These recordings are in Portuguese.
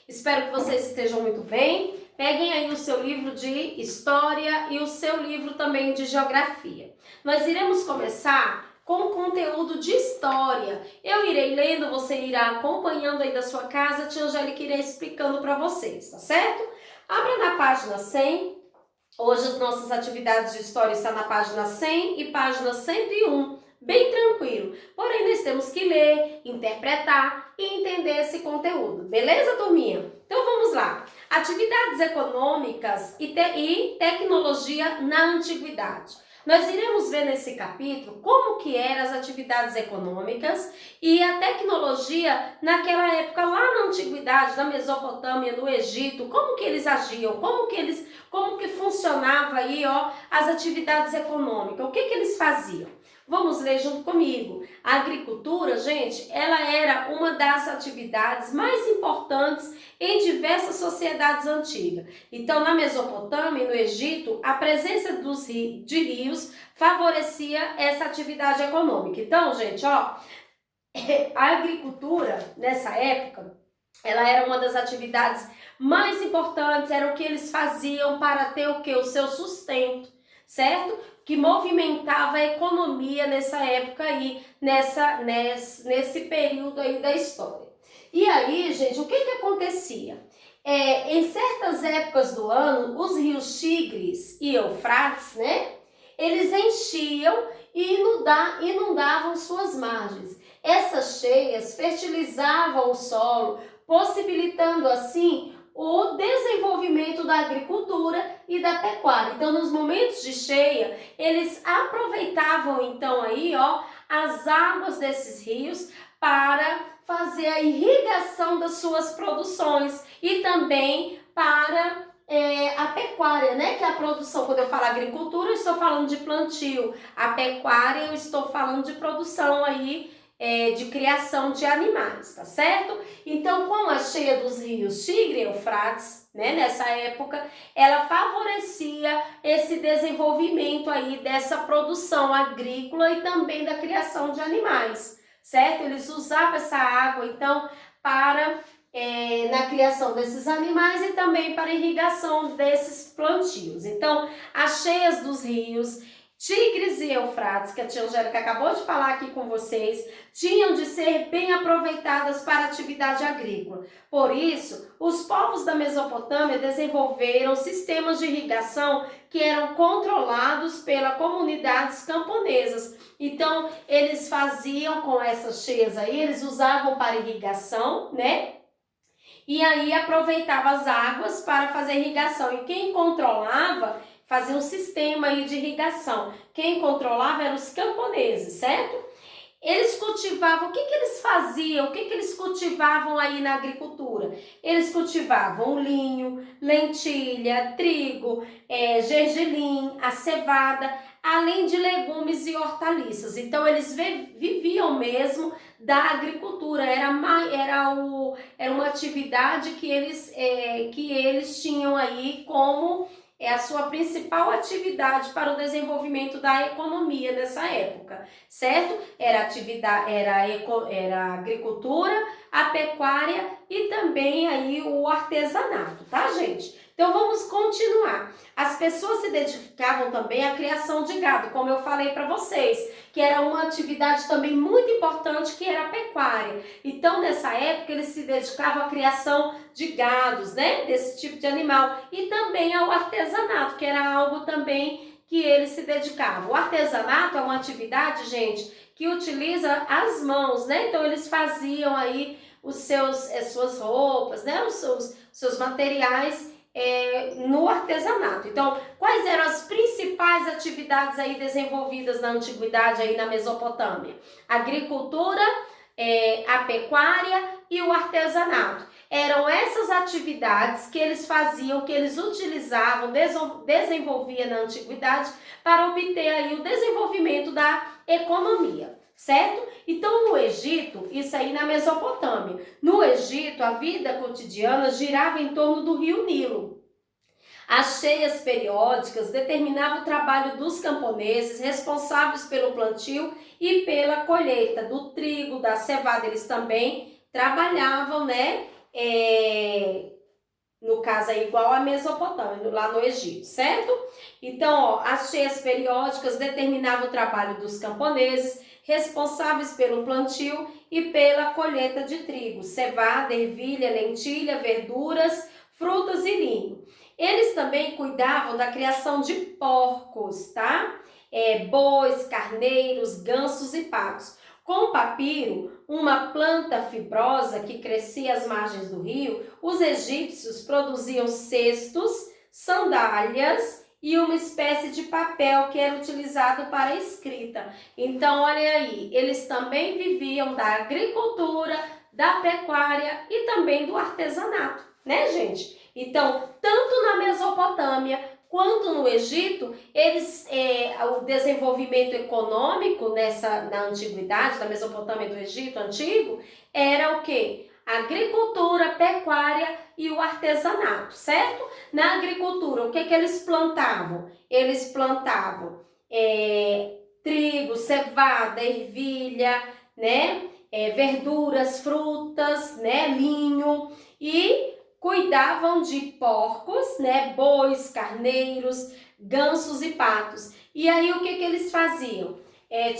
Espero que vocês estejam muito bem. Peguem aí o seu livro de História e o seu livro também de Geografia. Nós iremos começar com o conteúdo de História. Eu irei lendo, você irá acompanhando aí da sua casa, a tia Angélica irá explicando para vocês, tá certo? Abra na página 100. Hoje as nossas atividades de História estão na página 100 e página 101. Bem tranquilo, porém nós temos que ler, interpretar e entender esse conteúdo, beleza, turminha? Então vamos lá. Atividades econômicas e tecnologia na antiguidade. Nós iremos ver nesse capítulo como que eram as atividades econômicas e a tecnologia naquela época lá na antiguidade, na Mesopotâmia, no Egito, como que eles agiam, como que funcionava aí, ó, as atividades econômicas, o que que eles faziam? Vamos ler junto comigo. A agricultura, gente, ela era uma das atividades mais importantes em diversas sociedades antigas. Então, na Mesopotâmia e no Egito, a presença de rios favorecia essa atividade econômica. Então, gente, ó, a agricultura, nessa época, ela era uma das atividades mais importantes, era o que eles faziam para ter o quê? O seu sustento, certo? Que movimentava a economia nessa época aí, nesse período aí da história. E aí, gente, o que que acontecia? Em certas épocas do ano, os rios Tigres e Eufrates, né? Eles enchiam e inundavam suas margens. Essas cheias fertilizavam o solo, possibilitando assim o desenvolvimento da agricultura e da pecuária. Então, nos momentos de cheia, eles aproveitavam então aí, ó, as águas desses rios para fazer a irrigação das suas produções e também para a pecuária, né? Que é a produção. Quando eu falo agricultura, eu estou falando de plantio. A pecuária, eu estou falando de produção aí, de criação de animais, tá certo? Então, com a cheia dos rios Tigre e Eufrates, né, nessa época, ela favorecia esse desenvolvimento aí dessa produção agrícola e também da criação de animais, certo? Eles usavam essa água, então, para na criação desses animais e também para irrigação desses plantios. Então, as cheias dos rios Tigres e Eufrates, que a tia Angélica acabou de falar aqui com vocês, tinham de ser bem aproveitadas para a atividade agrícola. Por isso, os povos da Mesopotâmia desenvolveram sistemas de irrigação que eram controlados pelas comunidades camponesas. Então, eles faziam com essas cheias aí, eles usavam para irrigação, né? E aí aproveitava as águas para fazer irrigação. E quem controlava fazia um sistema aí de irrigação. Quem controlava eram os camponeses, certo? Eles cultivavam, o que que eles faziam? O que que eles cultivavam aí na agricultura? Eles cultivavam linho, lentilha, trigo, gergelim, a cevada, além de legumes e hortaliças. Então, eles viviam mesmo da agricultura, era uma atividade que eles tinham aí como a sua principal atividade para o desenvolvimento da economia nessa época, certo? Era a agricultura, a pecuária e também aí o artesanato, tá, gente? Então vamos continuar. As pessoas se dedicavam também à criação de gado, como eu falei para vocês, que era uma atividade também muito importante, que era a pecuária. Então, nessa época, eles se dedicavam à criação de gados, né? Desse tipo de animal. E também ao artesanato, que era algo também que eles se dedicavam. O artesanato é uma atividade, gente, que utiliza as mãos, né? Então, eles faziam aí suas roupas, né? Os seus materiais no artesanato. Então, quais eram as principais atividades aí desenvolvidas na antiguidade aí na Mesopotâmia? A agricultura, a pecuária e o artesanato. Eram essas atividades que eles faziam, que eles utilizavam, desenvolviam na antiguidade para obter aí o desenvolvimento da economia, certo? Então, no Egito, isso aí na Mesopotâmia, no Egito, a vida cotidiana girava em torno do rio Nilo. As cheias periódicas determinavam o trabalho dos camponeses responsáveis pelo plantio e pela colheita do trigo, da cevada. Eles também trabalhavam, né, no caso é igual à Mesopotâmia, lá no Egito, certo? Então, ó, as cheias periódicas determinavam o trabalho dos camponeses, responsáveis pelo plantio e pela colheita de trigo, cevada, ervilha, lentilha, verduras, frutas e linho. Eles também cuidavam da criação de porcos, tá? Bois, carneiros, gansos e patos. Com o papiro, uma planta fibrosa que crescia às margens do rio, os egípcios produziam cestos, sandálias e uma espécie de papel que era utilizado para a escrita. Então, olha aí, eles também viviam da agricultura, da pecuária e também do artesanato, né, gente? Então, tanto na Mesopotâmia quanto no Egito, o desenvolvimento econômico na antiguidade, da Mesopotâmia e do Egito antigo, era o quê? Agricultura, pecuária e o artesanato, certo? Na agricultura, o que eles plantavam? Eles plantavam trigo, cevada, ervilha, né? Verduras, frutas, né? Linho, e cuidavam de porcos, né? Bois, carneiros, gansos e patos. E aí o que eles faziam?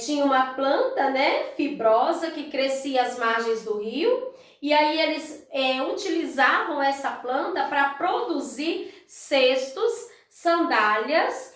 Tinha uma planta, né, fibrosa que crescia às margens do rio, e aí eles utilizavam essa planta para produzir cestos, sandálias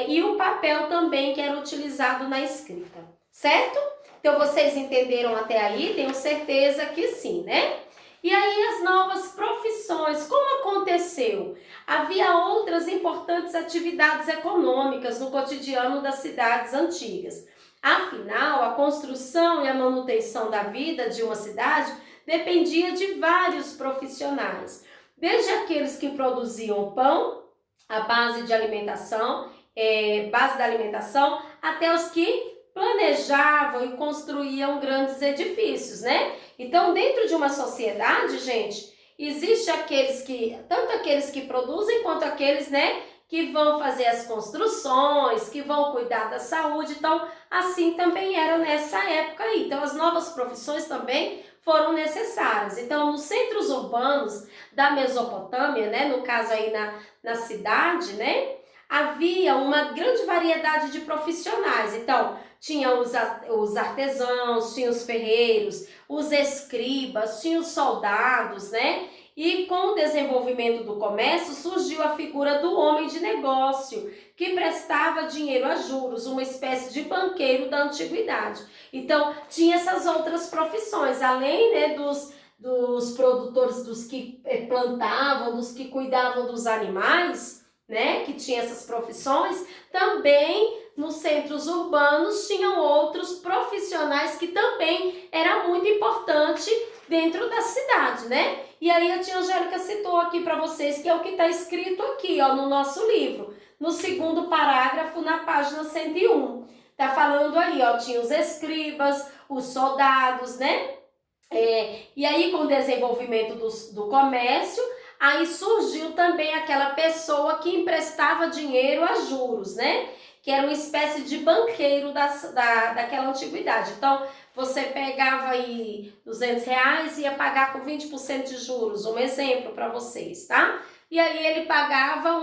e o papel também que era utilizado na escrita, certo? Então vocês entenderam até aí? Tenho certeza que sim, né? E aí as novas profissões, como aconteceu? Havia outras importantes atividades econômicas no cotidiano das cidades antigas. Afinal, a construção e a manutenção da vida de uma cidade dependia de vários profissionais, desde aqueles que produziam pão, a base da alimentação, até os que planejavam e construíam grandes edifícios, né? Então, dentro de uma sociedade, gente, existe tanto aqueles que produzem quanto aqueles, né, que vão fazer as construções, que vão cuidar da saúde. Então, assim também era nessa época aí. Então, as novas profissões também foram necessárias. Então, nos centros urbanos da Mesopotâmia, né, no caso aí na cidade, né, havia uma grande variedade de profissionais. Então, tinha os artesãos, tinha os ferreiros, os escribas, tinha os soldados, né? E com o desenvolvimento do comércio surgiu a figura do homem de negócio, que prestava dinheiro a juros, uma espécie de banqueiro da antiguidade. Então, tinha essas outras profissões, além, né, dos produtores, dos que plantavam, dos que cuidavam dos animais, né, que tinha essas profissões. Também nos centros urbanos tinham outros profissionais que também era muito importante dentro da cidade, né? E aí a tia Angélica citou aqui para vocês, que é o que está escrito aqui, ó, no nosso livro, no segundo parágrafo, na página 101. Tá falando aí, ó, tinha os escribas, os soldados, né? E aí, com o desenvolvimento do comércio, aí surgiu também aquela pessoa que emprestava dinheiro a juros, né? Que era uma espécie de banqueiro daquela antiguidade. Então, você pegava aí R$200 e ia pagar com 20% de juros, um exemplo para vocês, tá? E aí ele pagava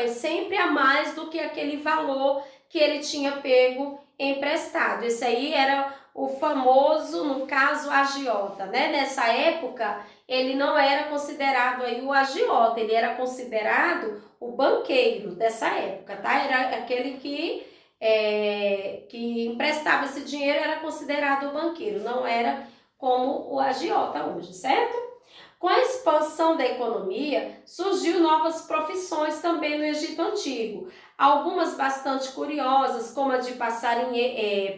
sempre a mais do que aquele valor que ele tinha pego emprestado. Esse aí era o famoso, no caso, agiota, né? Nessa época, ele não era considerado aí o agiota, ele era considerado o banqueiro dessa época, tá? Era aquele que emprestava esse dinheiro, era considerado o banqueiro, não era como o agiota hoje, certo? Com a expansão da economia, surgiu novas profissões também no Egito Antigo, algumas bastante curiosas, como a de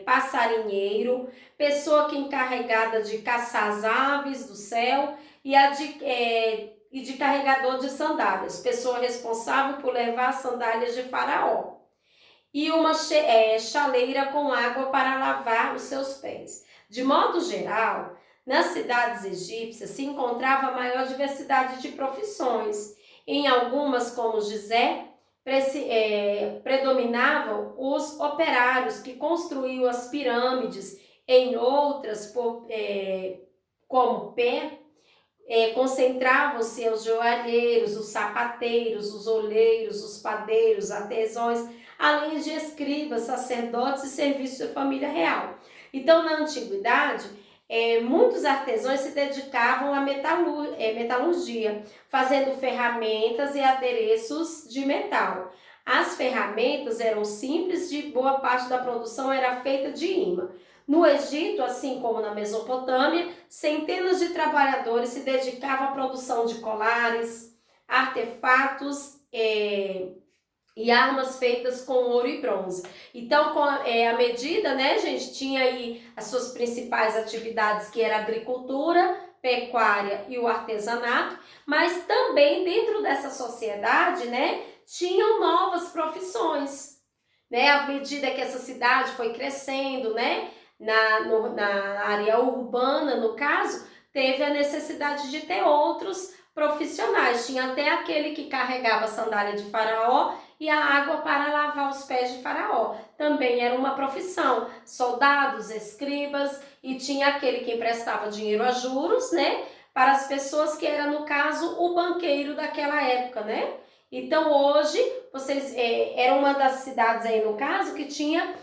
passarinheiro, pessoa que encarregada de caçar as aves do céu, e de carregador de sandálias, pessoa responsável por levar as sandálias de Faraó, e uma chaleira com água para lavar os seus pés. De modo geral, nas cidades egípcias se encontrava a maior diversidade de profissões. Em algumas, como Gizé, predominavam os operários que construíam as pirâmides. Em outras, como Pé, concentravam-se os joalheiros, os sapateiros, os olheiros, os padeiros, artesãos, além de escribas, sacerdotes e serviços da família real. Então, na antiguidade, muitos artesãos se dedicavam à metalurgia, fazendo ferramentas e adereços de metal. As ferramentas eram simples e boa parte da produção era feita de imã. No Egito, assim como na Mesopotâmia, centenas de trabalhadores se dedicavam à produção de colares, artefatos e armas feitas com ouro e bronze. Então, à medida, né, gente, tinha aí as suas principais atividades, que era a agricultura, pecuária e o artesanato, mas também dentro dessa sociedade, né, tinham novas profissões, né, à medida que essa cidade foi crescendo, né, na área urbana, no caso, teve a necessidade de ter outros profissionais. Tinha até aquele que carregava a sandália de Faraó e a água para lavar os pés de Faraó. Também era uma profissão. Soldados, escribas, e tinha aquele que emprestava dinheiro a juros, né? Para as pessoas, que era, no caso, o banqueiro daquela época, né? Então, hoje, era uma das cidades aí, no caso, que tinha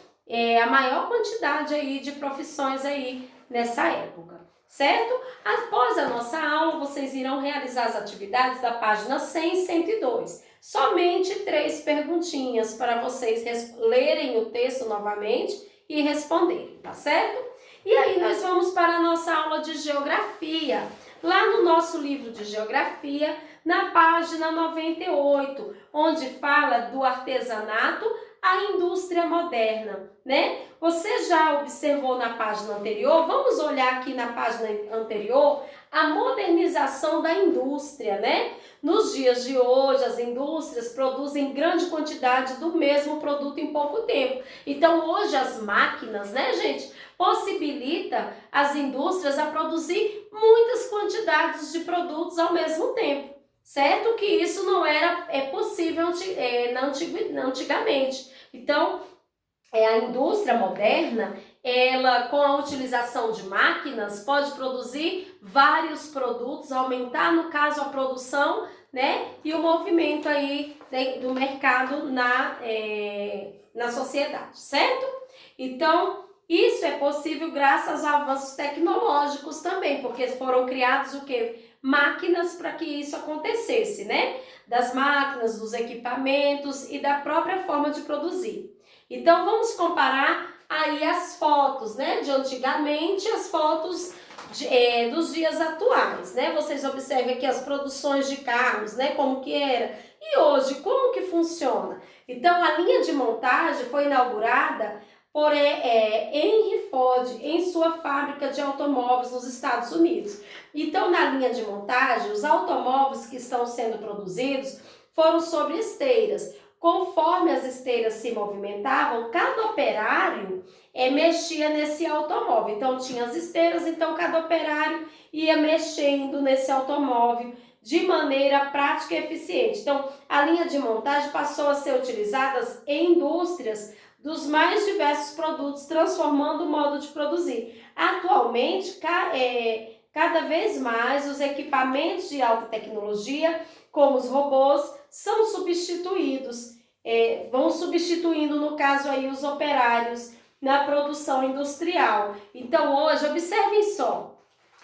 a maior quantidade aí de profissões aí nessa época, certo? Após a nossa aula, vocês irão realizar as atividades da página 100 e 102. Somente 3 perguntinhas para vocês lerem o texto novamente e responderem, tá certo? E aí nós vamos para a nossa aula de geografia. Lá no nosso livro de geografia, na página 98, onde fala do artesanato à indústria moderna, né? Você já observou na página anterior? Vamos olhar aqui na página anterior a modernização da indústria, né? Nos dias de hoje, as indústrias produzem grande quantidade do mesmo produto em pouco tempo. Então, hoje as máquinas, né, gente, possibilita as indústrias a produzir muitas quantidades de produtos ao mesmo tempo. Certo que isso não era possível antigamente. Então, a indústria moderna, ela, com a utilização de máquinas, pode produzir vários produtos, aumentar, no caso, a produção, né, e o movimento aí do mercado na sociedade, certo? Então, isso é possível graças a avanços tecnológicos também, porque foram criados o quê? Máquinas para que isso acontecesse, né? Das máquinas, dos equipamentos e da própria forma de produzir. Então, vamos comparar aí as fotos, né? De antigamente, as fotos dos dias atuais, né? Vocês observem aqui as produções de carros, né? Como que era. E hoje, como que funciona? Então, a linha de montagem foi inaugurada por Henry Ford em sua fábrica de automóveis nos Estados Unidos. Então, na linha de montagem, os automóveis que estão sendo produzidos foram sobre esteiras. Conforme as esteiras se movimentavam, cada operário mexia nesse automóvel. Então, tinha as esteiras, então cada operário ia mexendo nesse automóvel de maneira prática e eficiente. Então, a linha de montagem passou a ser utilizada em indústrias dos mais diversos produtos, transformando o modo de produzir. Atualmente, cada vez mais os equipamentos de alta tecnologia, como os robôs, são substituídos, vão substituindo, no caso aí, os operários na produção industrial. Então, hoje, observem só,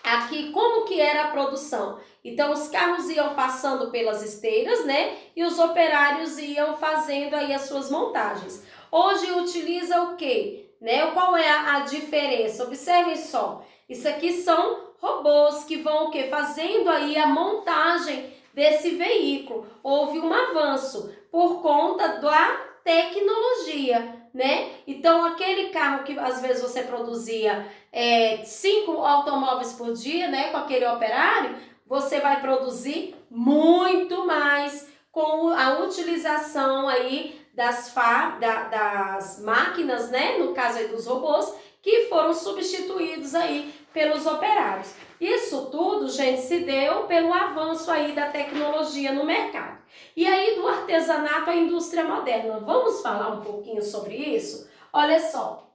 aqui como que era a produção. Então, os carros iam passando pelas esteiras, né? E os operários iam fazendo aí as suas montagens. Hoje utiliza o quê? Né? Qual é a diferença? Observem só. Isso aqui são robôs que vão o quê? Fazendo aí a montagem desse veículo. Houve um avanço por conta da tecnologia, né? Então, aquele carro que às vezes você produzia 5 automóveis por dia, né? Com aquele operário, você vai produzir muito mais com a utilização aí das máquinas, né? No caso aí dos robôs, que foram substituídos aí pelos operários. Isso tudo, gente, se deu pelo avanço aí da tecnologia no mercado. E aí do artesanato à indústria moderna. Vamos falar um pouquinho sobre isso? Olha só,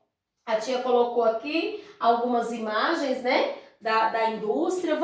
a tia colocou aqui algumas imagens, né, da indústria.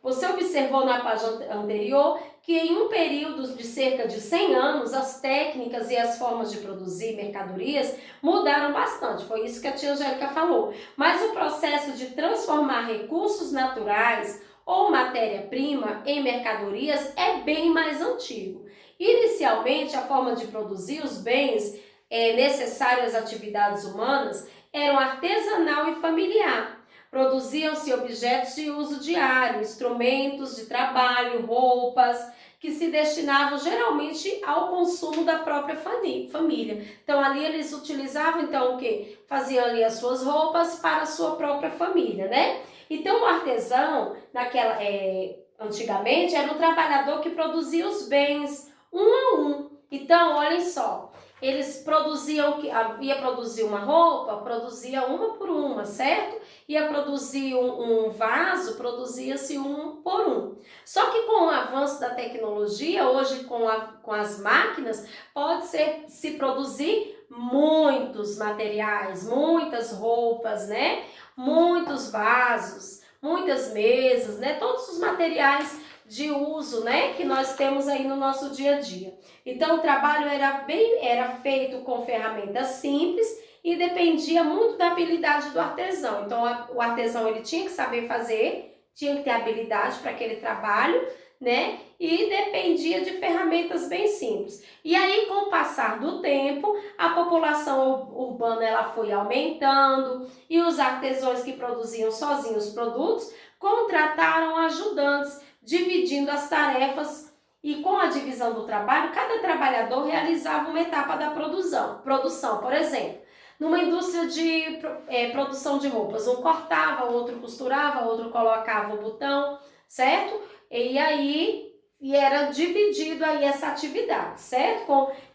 Você observou na página anterior que em um período de cerca de 100 anos, as técnicas e as formas de produzir mercadorias mudaram bastante. Foi isso que a tia Angélica falou. Mas o processo de transformar recursos naturais ou matéria-prima em mercadorias é bem mais antigo. Inicialmente, a forma de produzir os bens necessários às atividades humanas eram artesanal e familiar. Produziam-se objetos de uso diário, instrumentos de trabalho, roupas, que se destinavam geralmente ao consumo da própria família. Então ali eles utilizavam então o quê? Faziam ali as suas roupas para a sua própria família, né? Então o artesão, antigamente, era o trabalhador que produzia os bens um a um. Então, olhem só, eles produziam, ia produzir uma roupa, produzia uma por uma, certo? Ia produzir um vaso, produzia-se um por um. Só que com o avanço da tecnologia, hoje com as máquinas, se produzir muitos materiais, muitas roupas, né? Muitos vasos, muitas mesas, né? Todos os materiais de uso, né, que nós temos aí no nosso dia a dia. Então o trabalho era feito com ferramentas simples e dependia muito da habilidade do artesão. Então o artesão ele tinha que saber fazer, tinha que ter habilidade para aquele trabalho, né? E dependia de ferramentas bem simples. E aí, com o passar do tempo, a população urbana ela foi aumentando e os artesãos que produziam sozinhos os produtos contrataram ajudantes, dividindo as tarefas, e com a divisão do trabalho, cada trabalhador realizava uma etapa da produção. Por exemplo, numa indústria de produção de roupas, um cortava, outro costurava, outro colocava o botão, certo? E era dividido aí essa atividade, certo?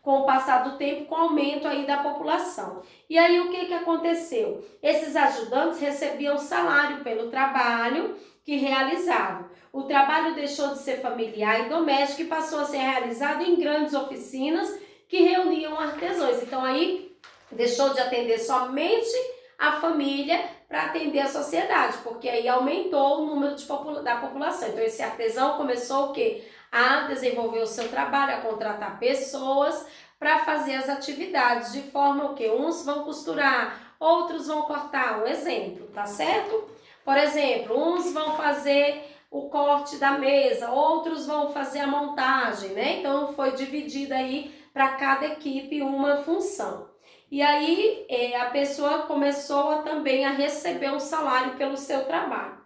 Com o passar do tempo, com o aumento aí da população. E aí o que aconteceu? Esses ajudantes recebiam salário pelo trabalho que realizavam. O trabalho deixou de ser familiar e doméstico e passou a ser realizado em grandes oficinas que reuniam artesãos. Então aí deixou de atender somente a família para atender a sociedade, porque aí aumentou o número da população. Então esse artesão começou o quê? A desenvolver o seu trabalho, a contratar pessoas para fazer as atividades, de forma que uns vão costurar, outros vão cortar, um exemplo, tá certo? Por exemplo, uns vão fazer o corte da mesa, outros vão fazer a montagem, né? Então foi dividida aí para cada equipe uma função. E aí a pessoa começou também a receber um salário pelo seu trabalho.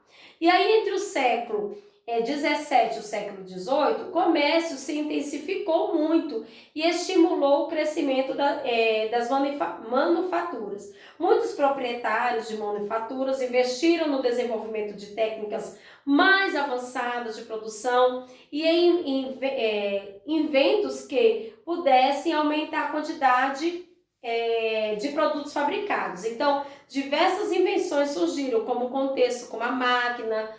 E aí entre o século 17 e o século 18, o comércio se intensificou muito e estimulou o crescimento das manufaturas. Muitos proprietários de manufaturas investiram no desenvolvimento de técnicas mais avançadas de produção e em inventos que pudessem aumentar a quantidade de produtos fabricados. Então, diversas invenções surgiram, como contexto, como a máquina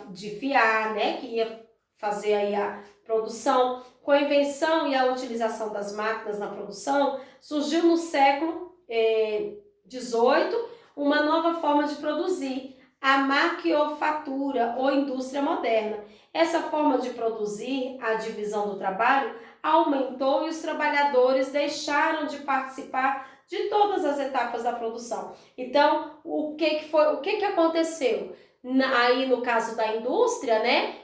de fiar, né, que ia fazer aí a produção. Com a invenção e a utilização das máquinas na produção, surgiu no século 18 uma nova forma de produzir, a maquiofatura ou indústria moderna. Essa forma de produzir, a divisão do trabalho, aumentou e os trabalhadores deixaram de participar de todas as etapas da produção. Então, o que aconteceu? Aí no caso da indústria, né,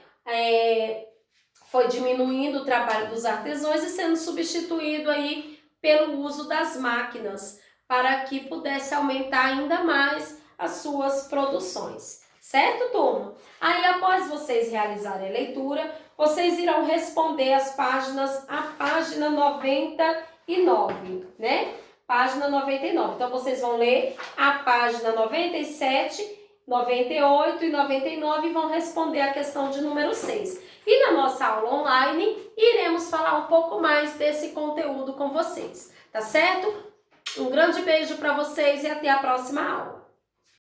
foi diminuindo o trabalho dos artesãos e sendo substituído aí pelo uso das máquinas, para que pudesse aumentar ainda mais as suas produções. Certo, turma? Aí, após vocês realizarem a leitura, vocês irão responder a página 99, né? Página 99. Então, vocês vão ler a página 97, 98 e 99 e vão responder a questão de número 6. E na nossa aula online, iremos falar um pouco mais desse conteúdo com vocês, tá certo? Um grande beijo para vocês e até a próxima aula.